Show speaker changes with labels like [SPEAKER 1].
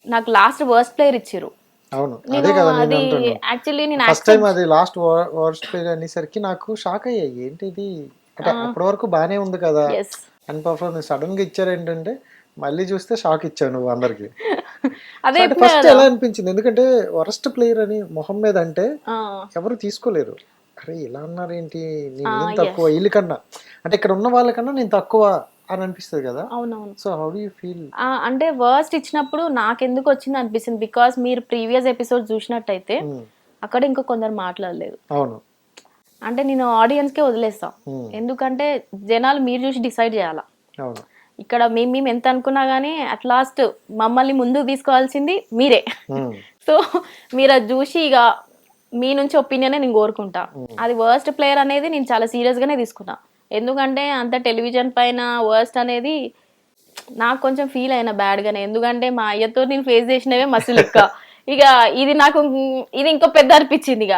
[SPEAKER 1] నాకు last worst player ఇచ్చిర్రు.
[SPEAKER 2] అవును అదే
[SPEAKER 1] నేను
[SPEAKER 2] కదా నేను
[SPEAKER 1] అది
[SPEAKER 2] అంటున్నా.
[SPEAKER 1] యాక్చువల్లీ నేను
[SPEAKER 2] ఫస్ట్ టైం అది లాస్ట్ వర్స్ట్ ప్లే అనేసరికి నాకు షాక్ అయ్యాయి. ఏంటిది అంటే అప్పటి వరకు బానే ఉంది కదా
[SPEAKER 1] ఎస్
[SPEAKER 2] అండ్ పర్ఫార్మెన్స్ సడన్ గా ఇచ్చారు ఏంటంటే మళ్ళీ చూస్తే షాక్ ఇచ్చావు నువ్వు అందరికి.
[SPEAKER 1] అదే
[SPEAKER 2] అంటే
[SPEAKER 1] చెప్పినా
[SPEAKER 2] ఫస్ట్
[SPEAKER 1] కదా.
[SPEAKER 2] ఎలా అనిపించింది ఎందుకంటే వరస్ట్ ప్లేయర్ అని మొహం మీద అంటే
[SPEAKER 1] ఆ,
[SPEAKER 2] ఎవరు తీసుకోలేరు. అరే ఇలా అన్నారు ఏంటి నేను తక్కువ
[SPEAKER 1] ఎస్
[SPEAKER 2] వీళ్ళకన్నా అంటే ఇక్కడ ఉన్న వాళ్ళకన్నా నేను తక్కువ అని అనిపిస్తుంది కదా.
[SPEAKER 1] అవునవును.
[SPEAKER 2] So how do you feel?
[SPEAKER 1] అంటే వర్స్ట్ ఇచ్చినప్పుడు నాకెందుకు వచ్చింది అనిపిస్తుంది. బికాస్ మీరు ప్రీవియస్ ఎపిసోడ్ చూసినట్టయితే అక్కడ ఇంకా కొందరు మాట్లాడలేదు.
[SPEAKER 2] అవును
[SPEAKER 1] అంటే నేను ఆడియన్స్కే వదిలేస్తా.
[SPEAKER 2] ఉమ్,
[SPEAKER 1] ఎందుకంటే జనాలు మీరు చూసి డిసైడ్ చేయాలా.
[SPEAKER 2] అవును
[SPEAKER 1] ఇక్కడ మేము ఎంత అనుకున్నా కానీ అట్ లాస్ట్ మమ్మల్ని ముందుకు తీసుకోవాల్సింది మీరే.
[SPEAKER 2] ఉమ్,
[SPEAKER 1] సో మీరు అది చూసి ఇక మీ నుంచి ఒపీనియనే నేను కోరుకుంటా. అది వర్స్ట్ ప్లేయర్ అనేది నేను చాలా సీరియస్గానే తీసుకున్నా. ఎందుకంటే అంత టెలివిజన్ పైన వర్స్ట్ అనేది నాకు కొంచెం ఫీల్ అయినా బ్యాడ్గానే. ఎందుకంటే మా అయ్యతో నేను ఫేస్ చేసినవే మస్తు లెక్క. ఇక ఇది నాకు ఇది ఇంకో పెద్ద అనిపించింది ఇక.